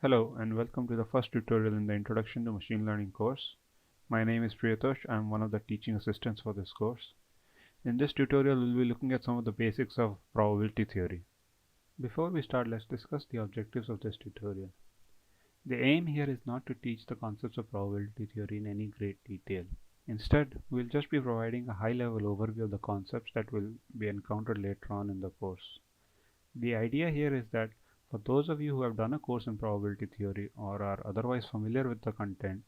Hello and welcome to the first tutorial in the Introduction to Machine Learning course. My name is Priyatosh. I am one of the teaching assistants for this course. In this tutorial, we'll be looking at some of the basics of probability theory. Before we start, let's discuss the objectives of this tutorial. The aim here is not to teach the concepts of probability theory in any great detail. Instead, we'll just be providing a high-level overview of the concepts that will be encountered later on in the course. The idea here is that for those of you who have done a course in probability theory or are otherwise familiar with the content,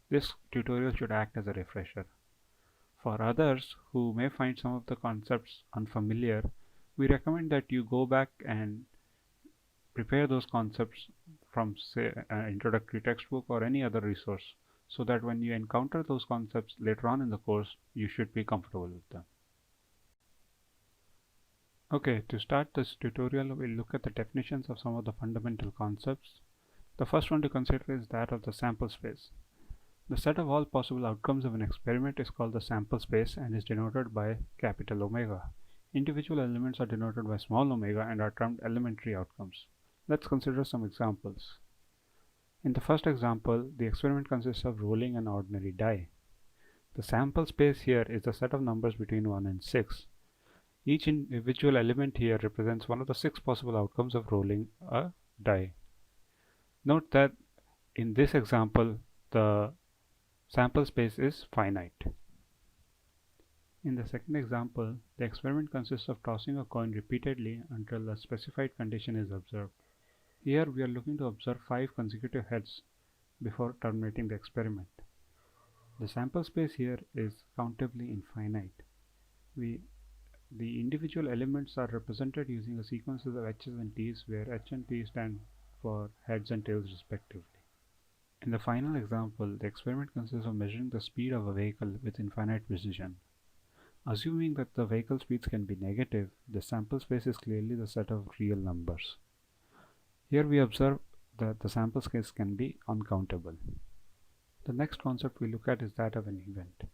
this tutorial should act as a refresher. For others who may find some of the concepts unfamiliar, we recommend that you go back and prepare those concepts from, say, an introductory textbook or any other resource, so that when you encounter those concepts later on in the course, you should be comfortable with them. Okay, to start this tutorial, we'll look at the definitions of some of the fundamental concepts. The first one to consider is that of the sample space. The set of all possible outcomes of an experiment is called the sample space and is denoted by capital omega. Individual elements are denoted by small omega and are termed elementary outcomes. Let's consider some examples. In the first example, the experiment consists of rolling an ordinary die. The sample space here is the set of numbers between 1 and 6. Each individual element here represents one of the 6 possible outcomes of rolling a die. Note that in this example, the sample space is finite. In the second example, the experiment consists of tossing a coin repeatedly until a specified condition is observed. Here we are looking to observe 5 consecutive heads before terminating the experiment. The sample space here is countably infinite. The individual elements are represented using a sequence of H's and T's, where H and T stand for heads and tails respectively. In the final example, the experiment consists of measuring the speed of a vehicle with infinite precision. Assuming that the vehicle speeds can be negative, the sample space is clearly the set of real numbers. Here we observe that the sample space can be uncountable. The next concept we look at is that of an event.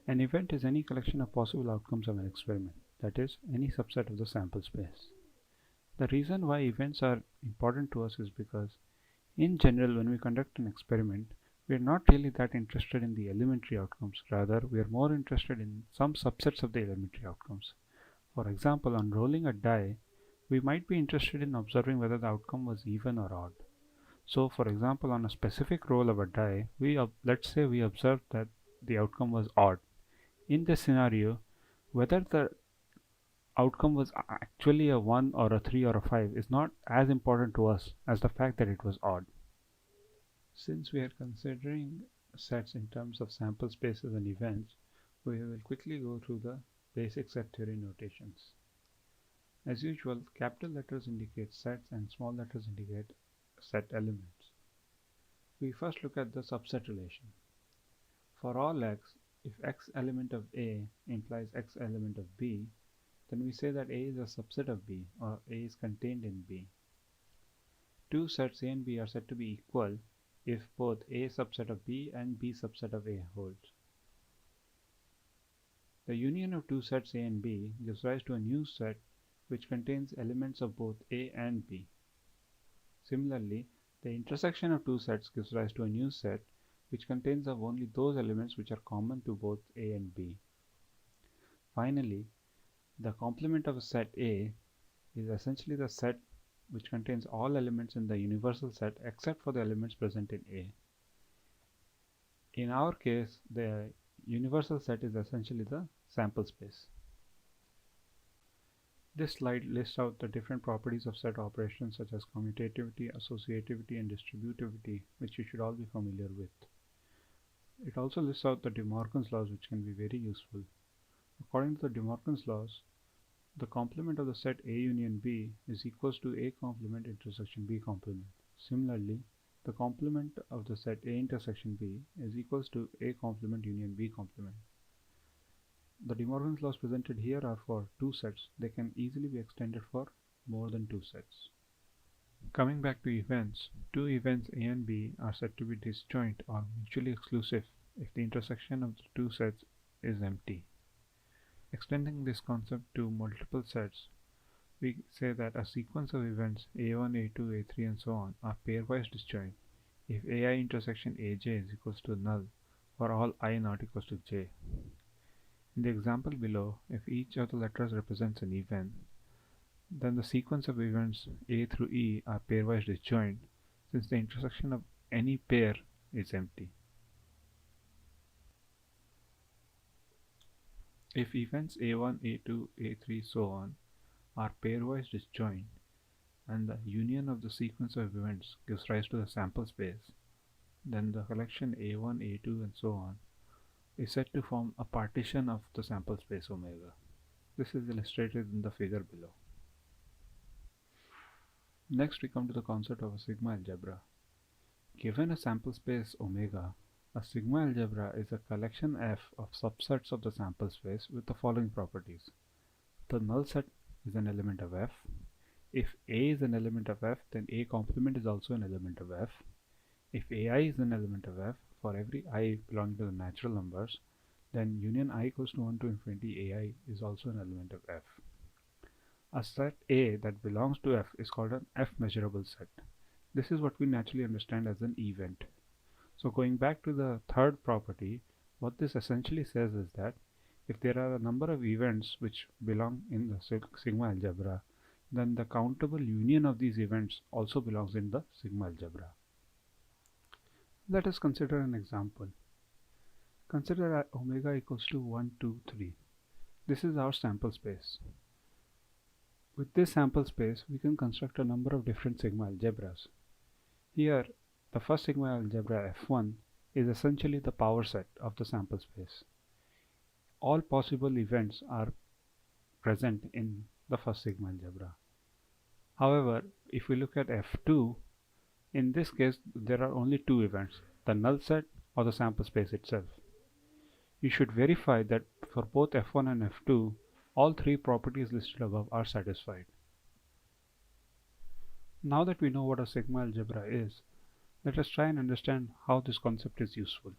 An event is any collection of possible outcomes of an experiment, that is, any subset of the sample space. The reason why events are important to us is because, in general, when we conduct an experiment, we are not really that interested in the elementary outcomes. Rather, we are more interested in some subsets of the elementary outcomes. For example, on rolling a die, we might be interested in observing whether the outcome was even or odd. So, for example, on a specific roll of a die, let's say we observed that the outcome was odd. In this scenario, whether the outcome was actually a 1 or a 3 or a 5 is not as important to us as the fact that it was odd. Since we are considering sets in terms of sample spaces and events, we will quickly go through the basic set theory notations. As usual, capital letters indicate sets and small letters indicate set elements. We first look at the subset relation. For all x, if x element of A implies x element of B, then we say that A is a subset of B, or A is contained in B. Two sets A and B are said to be equal if both A subset of B and B subset of A holds. The union of two sets A and B gives rise to a new set which contains elements of both A and B. Similarly, the intersection of two sets gives rise to a new set which contains of only those elements which are common to both A and B. Finally, the complement of a set A is essentially the set which contains all elements in the universal set except for the elements present in A. In our case, the universal set is essentially the sample space. This slide lists out the different properties of set operations such as commutativity, associativity, and distributivity, which you should all be familiar with. It also lists out the De Morgan's laws, which can be very useful. According to the De Morgan's laws, the complement of the set A union B is equals to A complement intersection B complement. Similarly, the complement of the set A intersection B is equals to A complement union B complement. The De Morgan's laws presented here are for two sets. They can easily be extended for more than two sets. Coming back to events, two events A and B are said to be disjoint or mutually exclusive if the intersection of the two sets is empty. Extending this concept to multiple sets, we say that a sequence of events A1, A2, A3 and so on are pairwise disjoint if AI intersection AJ is equals to null for all I not equals to j. In the example below, if each of the letters represents an event, then the sequence of events A through E are pairwise disjoint since the intersection of any pair is empty. If events A1, A2, A3, so on are pairwise disjoint and the union of the sequence of events gives rise to the sample space, then the collection A1, A2 and so on is said to form a partition of the sample space omega. This is illustrated in the figure below. Next we come to the concept of a sigma algebra. Given a sample space omega, a sigma algebra is a collection F of subsets of the sample space with the following properties. The null set is an element of F. If A is an element of F, then A complement is also an element of F. If AI is an element of F, for every I belonging to the natural numbers, then union I equals to 1 to infinity AI is also an element of F. A set A that belongs to F is called an F measurable set. This is what we naturally understand as an event. So going back to the third property, what this essentially says is that if there are a number of events which belong in the sigma algebra, then the countable union of these events also belongs in the sigma algebra. Let us consider an example. Consider that omega equals to 1, 2, 3. This is our sample space. With this sample space, we can construct a number of different sigma algebras. Here, the first sigma algebra F1 is essentially the power set of the sample space. All possible events are present in the first sigma algebra. However, if we look at F2, in this case there are only two events, the null set or the sample space itself. You should verify that for both F1 and F2, all three properties listed above are satisfied. Now that we know what a sigma algebra is, let us try and understand how this concept is useful.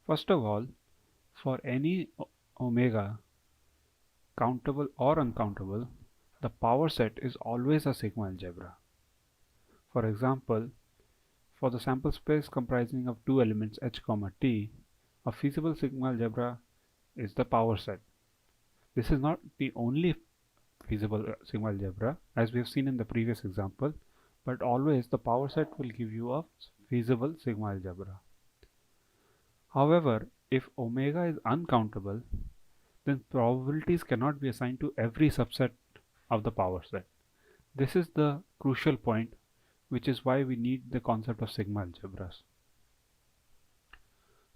First of all, for any omega, countable or uncountable, the power set is always a sigma algebra. For example, for the sample space comprising of two elements h, t, a feasible sigma algebra is the power set. This is not the only feasible sigma algebra as we have seen in the previous example, but always the power set will give you a feasible sigma algebra. However, if omega is uncountable, then probabilities cannot be assigned to every subset of the power set. This is the crucial point, which is why we need the concept of sigma algebras.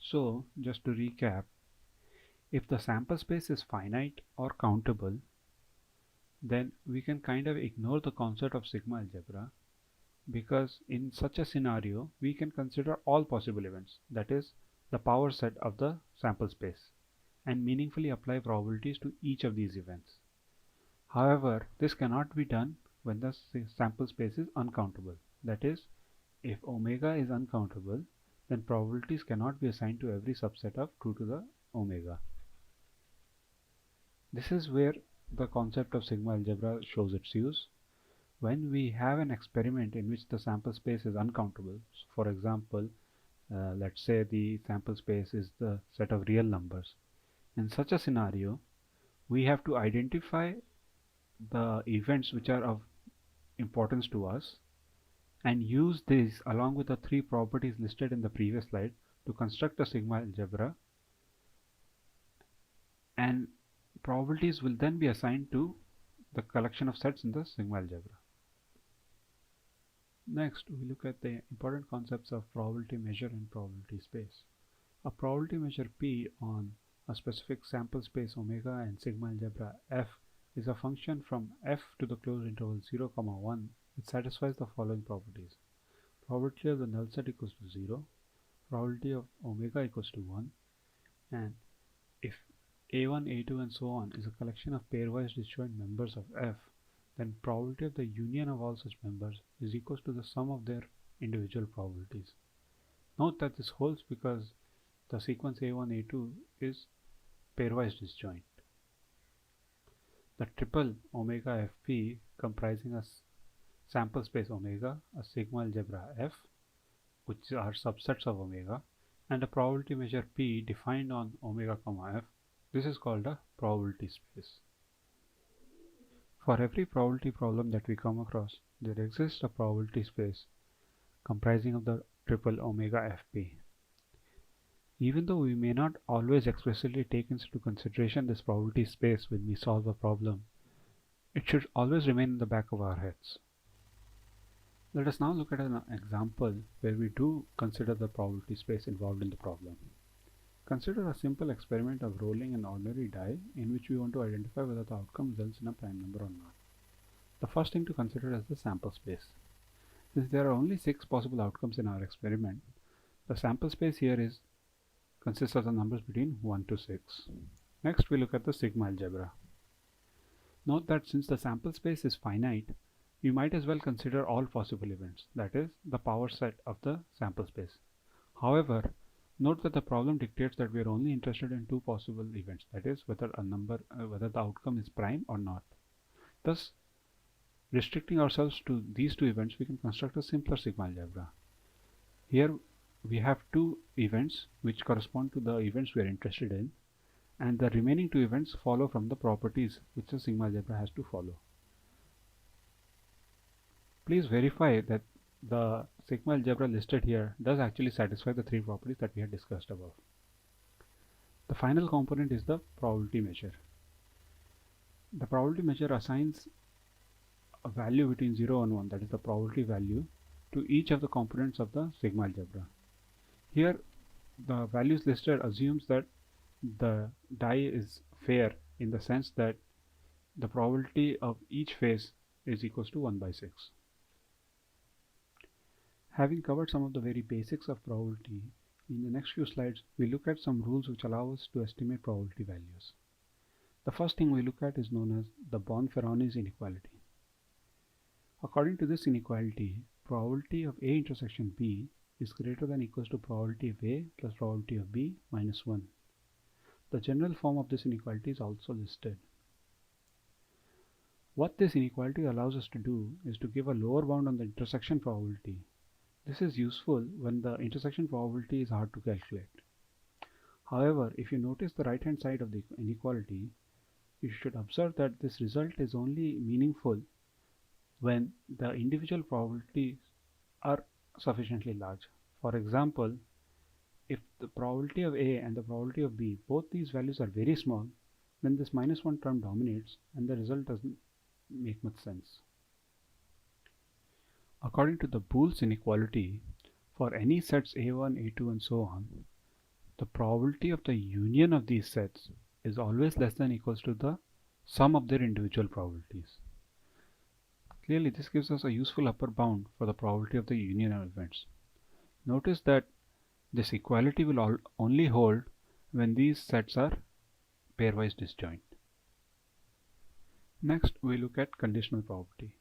So, just to recap, if the sample space is finite or countable, then we can kind of ignore the concept of sigma algebra, because in such a scenario we can consider all possible events, that is the power set of the sample space, and meaningfully apply probabilities to each of these events. However, this cannot be done when the sample space is uncountable. That is, if omega is uncountable, then probabilities cannot be assigned to every subset of 2 to the omega. This is where the concept of sigma algebra shows its use. When we have an experiment in which the sample space is uncountable, so for example, let's say the sample space is the set of real numbers. In such a scenario, we have to identify the events which are of importance to us and use these along with the three properties listed in the previous slide to construct a sigma algebra, and probabilities will then be assigned to the collection of sets in the sigma algebra. Next, we look at the important concepts of probability measure and probability space. A probability measure P on a specific sample space omega and sigma algebra F is a function from F to the closed interval 0, 1 which satisfies the following properties. Probability of the null set equals to 0, probability of omega equals to 1, and if A1, A2 and so on is a collection of pairwise disjoint members of F, then probability of the union of all such members is equal to the sum of their individual probabilities. Note that this holds because the sequence A1, A2 is pairwise disjoint. the triple omega fp comprising a sample space omega, a sigma-algebra f, which are subsets of omega, and a probability measure p defined on omega comma f. This is called a probability space. For every probability problem that we come across, there exists a probability space comprising of the triple omega fp. Even though we may not always explicitly take into consideration this probability space when we solve a problem, it should always remain in the back of our heads. Let us now look at an example where we do consider the probability space involved in the problem. Consider a simple experiment of rolling an ordinary die in which we want to identify whether the outcome results in a prime number or not. The first thing to consider is the sample space. Since there are only 6 possible outcomes in our experiment, the sample space here consists of the numbers between 1 to 6. Next, we look at the sigma-algebra. Note that since the sample space is finite, we might as well consider all possible events, that is, the power set of the sample space. However, note that the problem dictates that we are only interested in 2 possible events, that is, whether the outcome is prime or not. Thus, restricting ourselves to these 2 events, we can construct a simpler sigma-algebra. Here we have 2 events which correspond to the events we are interested in, and the remaining 2 events follow from the properties which the sigma-algebra has to follow. Please verify that the sigma-algebra listed here does actually satisfy the 3 properties that we had discussed above. The final component is the probability measure. The probability measure assigns a value between 0 and 1, that is the probability value, to each of the components of the sigma-algebra. Here the values listed assumes that the die is fair in the sense that the probability of each phase is equals to 1 by 6. Having covered some of the very basics of probability, in the next few slides we look at some rules which allow us to estimate probability values. The first thing we look at is known as the Bonferroni's inequality. According to this inequality, probability of A intersection B is greater than or equals to probability of A plus probability of B minus 1. The general form of this inequality is also listed. What this inequality allows us to do is to give a lower bound on the intersection probability. This is useful when the intersection probability is hard to calculate. However, if you notice the right hand side of the inequality, you should observe that this result is only meaningful when the individual probabilities are sufficiently large. For example, if the probability of A and the probability of B, both these values are very small, then this minus 1 term dominates and the result doesn't make much sense. According to the Boole's inequality, for any sets A1, A2 and so on, the probability of the union of these sets is always less than or equals to the sum of their individual probabilities. Clearly, this gives us a useful upper bound for the probability of the union of events. Notice that this equality will only hold when these sets are pairwise disjoint. Next, we look at conditional probability.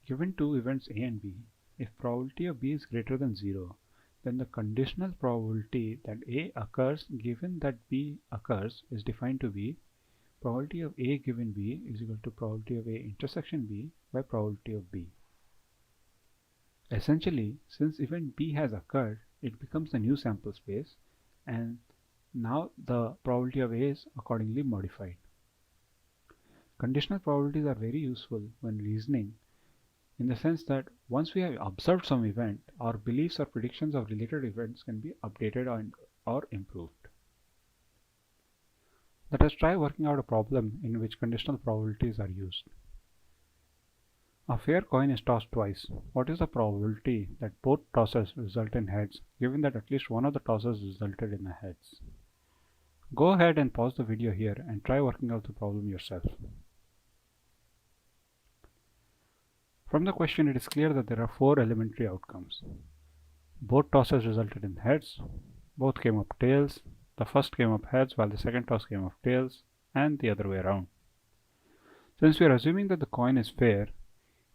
Given 2 events A and B, if probability of B is greater than 0, then the conditional probability that A occurs given that B occurs is defined to be probability of A given B is equal to probability of A intersection B by probability of B. Essentially, since event B has occurred, it becomes a new sample space, and now the probability of A is accordingly modified. Conditional probabilities are very useful when reasoning, in the sense that once we have observed some event, our beliefs or predictions of related events can be updated or improved. Let us try working out a problem in which conditional probabilities are used. A fair coin is tossed twice. What is the probability that both tosses result in heads, given that at least one of the tosses resulted in a heads? Go ahead and pause the video here and try working out the problem yourself. From the question, it is clear that there are 4 elementary outcomes. Both tosses resulted in heads, both came up tails, the first came up heads while the second toss came up tails, and the other way around. Since we are assuming that the coin is fair,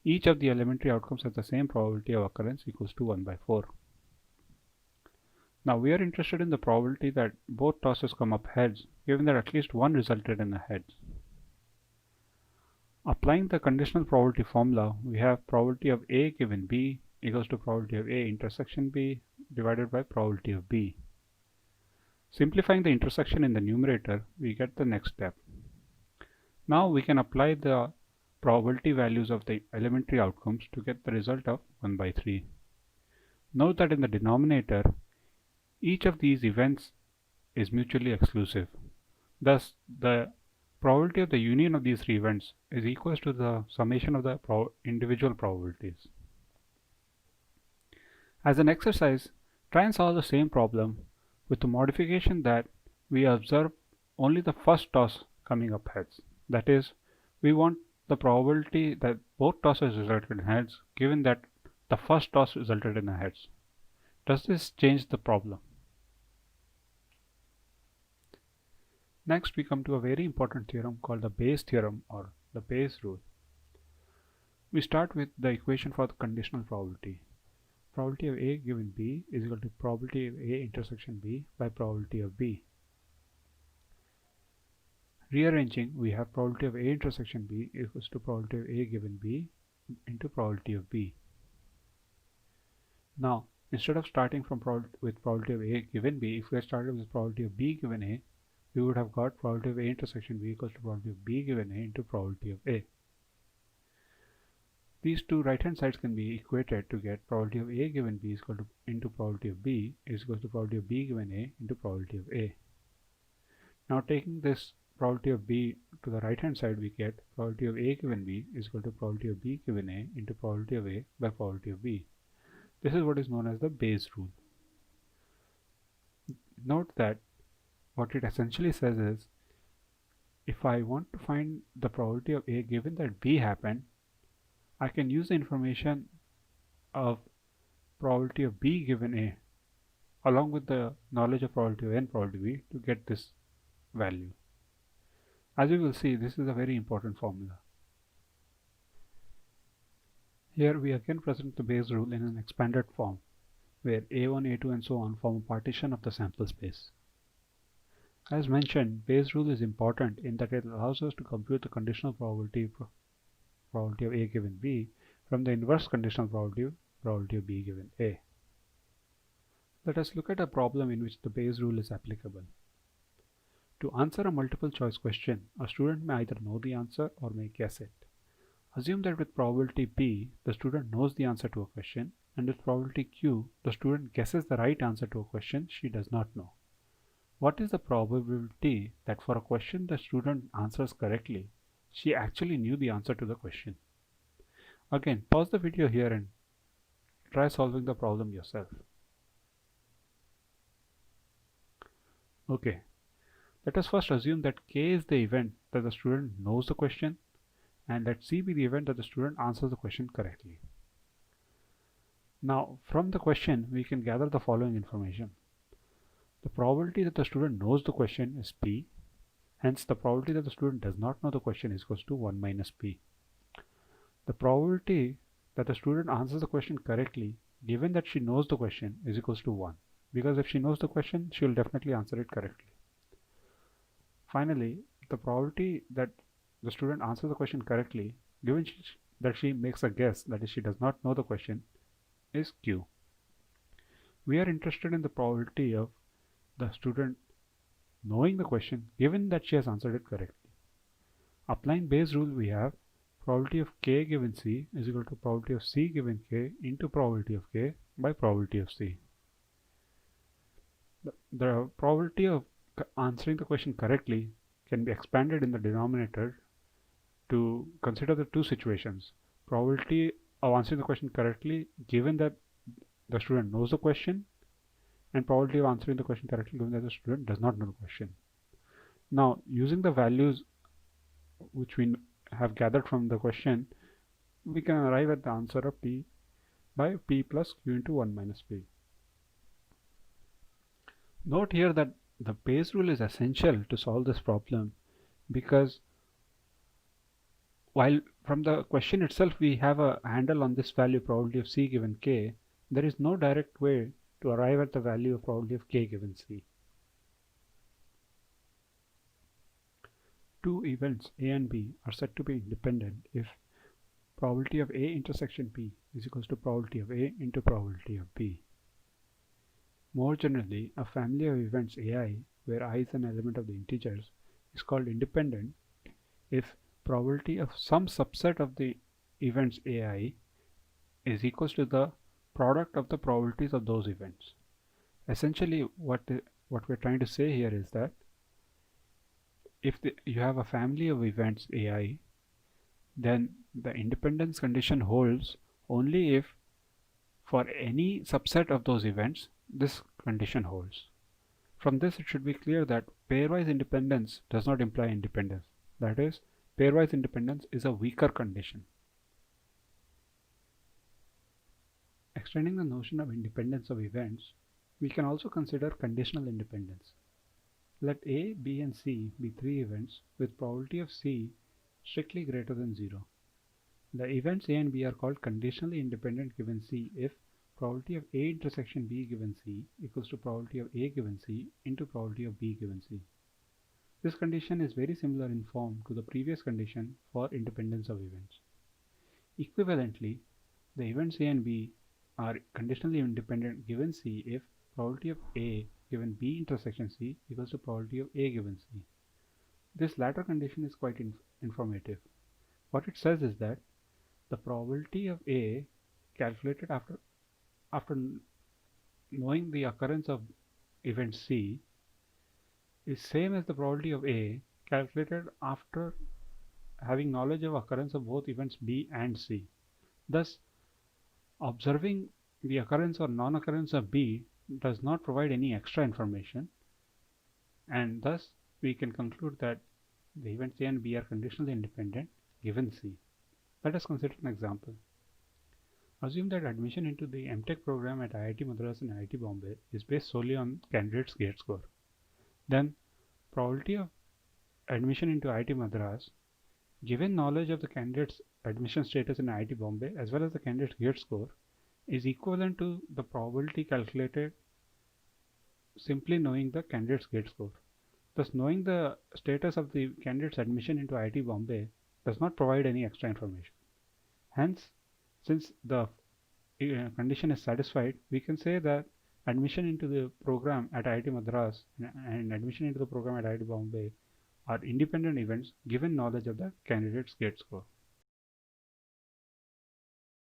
each of the elementary outcomes has the same probability of occurrence equals to 1 by 4. Now we are interested in the probability that both tosses come up heads, given that at least one resulted in a heads. Applying the conditional probability formula, we have probability of A given B equals to probability of A intersection B divided by probability of B. Simplifying the intersection in the numerator, we get the next step. Now we can apply the probability values of the elementary outcomes to get the result of 1 by 3. Note that in the denominator, each of these events is mutually exclusive. Thus, the probability of the union of these three events is equal to the summation of the individual probabilities. As an exercise, try and solve the same problem with the modification that we observe only the first toss coming up heads. That is, we want the probability that both tosses resulted in heads given that the first toss resulted in a heads. Does this change the problem? Next, we come to a very important theorem called the Bayes theorem or the Bayes rule. We start with the equation for the conditional probability. Probability of A given B is equal to probability of A intersection B by probability of B. Rearranging, we have probability of A intersection B equals to probability of A given B into probability of B. Now, instead of starting from with probability of A given B, if we had started with probability of B given A, we would have got probability of A intersection B equals to probability of B given A into probability of A. These two right hand sides can be equated to get probability of A given B is equal to into probability of B is equal to probability of B given A into probability of A. Now taking this probability of B to the right hand side, we get probability of A given B is equal to probability of B given A into probability of A by probability of B. This is what is known as the Bayes rule. Note that what it essentially says is, if I want to find the probability of A given that B happened, I can use the information of probability of B given A along with the knowledge of probability of A and probability B to get this value. As you will see, this is a very important formula. Here we again present the Bayes rule in an expanded form, where A1, A2 and so on form a partition of the sample space. As mentioned, Bayes rule is important in that it allows us to compute the conditional probability of A given B from the inverse conditional probability of B given A. Let us look at a problem in which the Bayes rule is applicable. To answer a multiple choice question, a student may either know the answer or may guess it. Assume that with probability P, the student knows the answer to a question, and with probability Q, the student guesses the right answer to a question she does not know. What is the probability that for a question the student answers correctly, she actually knew the answer to the question? Again, pause the video here and try solving the problem yourself. Okay, let us first assume that K is the event that the student knows the question, and let C be the event that the student answers the question correctly. Now, from the question, we can gather the following information. The probability that the student knows the question is P, hence the probability that the student does not know the question is equal to 1 minus P. The probability that the student answers the question correctly, given that she knows the question, is equal to 1, because if she knows the question, she will definitely answer it correctly. Finally, the probability that the student answers the question correctly, given that she makes a guess, that is, she does not know the question, is Q. We are interested in the probability of the student knowing the question, given that she has answered it correctly. Applying Bayes rule, we have probability of K given C is equal to probability of C given K into probability of K by probability of C. The probability of answering the question correctly can be expanded in the denominator to consider the two situations. Probability of answering the question correctly given that the student knows the question, and probability of answering the question correctly given that the student does not know the question. Now, using the values which we have gathered from the question, we can arrive at the answer of P by P plus Q into 1 minus P. Note here that the Bayes rule is essential to solve this problem, because while from the question itself we have a handle on this value probability of C given K, there is no direct way to arrive at the value of probability of K given C. two events A and B are said to be independent if probability of A intersection B is equals to probability of A into probability of B. More generally, a family of events AI, where I is an element of the integers, is called independent if probability of some subset of the events AI is equals to the product of the probabilities of those events. Essentially, what we're trying to say here is that if you have a family of events AI, then the independence condition holds only if for any subset of those events this condition holds. From this, it should be clear that pairwise independence does not imply independence. That is, pairwise independence is a weaker condition. Extending the notion of independence of events, we can also consider conditional independence. Let A, B and C be three events with probability of C strictly greater than 0. The events A and B are called conditionally independent given C if probability of A intersection B given C equals to probability of A given C into probability of B given C. This condition is very similar in form to the previous condition for independence of events. Equivalently, the events A and B are conditionally independent given C if probability of A given B intersection C equals to probability of A given C. This latter condition is quite informative. What it says is that the probability of A calculated after knowing the occurrence of event C is same as the probability of A calculated after having knowledge of occurrence of both events B and C. Thus, observing the occurrence or non-occurrence of B does not provide any extra information, and thus we can conclude that the events A and B are conditionally independent given C. Let us consider an example. Assume that admission into the MTech program at IIT Madras and IIT Bombay is based solely on candidate's GATE score. Then, probability of admission into IIT Madras, given knowledge of the candidate's admission status in IIT Bombay as well as the candidate's GATE score, is equivalent to the probability calculated simply knowing the candidate's GATE score. Thus, knowing the status of the candidate's admission into IIT Bombay does not provide any extra information. Hence, since the condition is satisfied, we can say that admission into the program at IIT Madras and admission into the program at IIT Bombay are independent events given knowledge of the candidate's GATE score.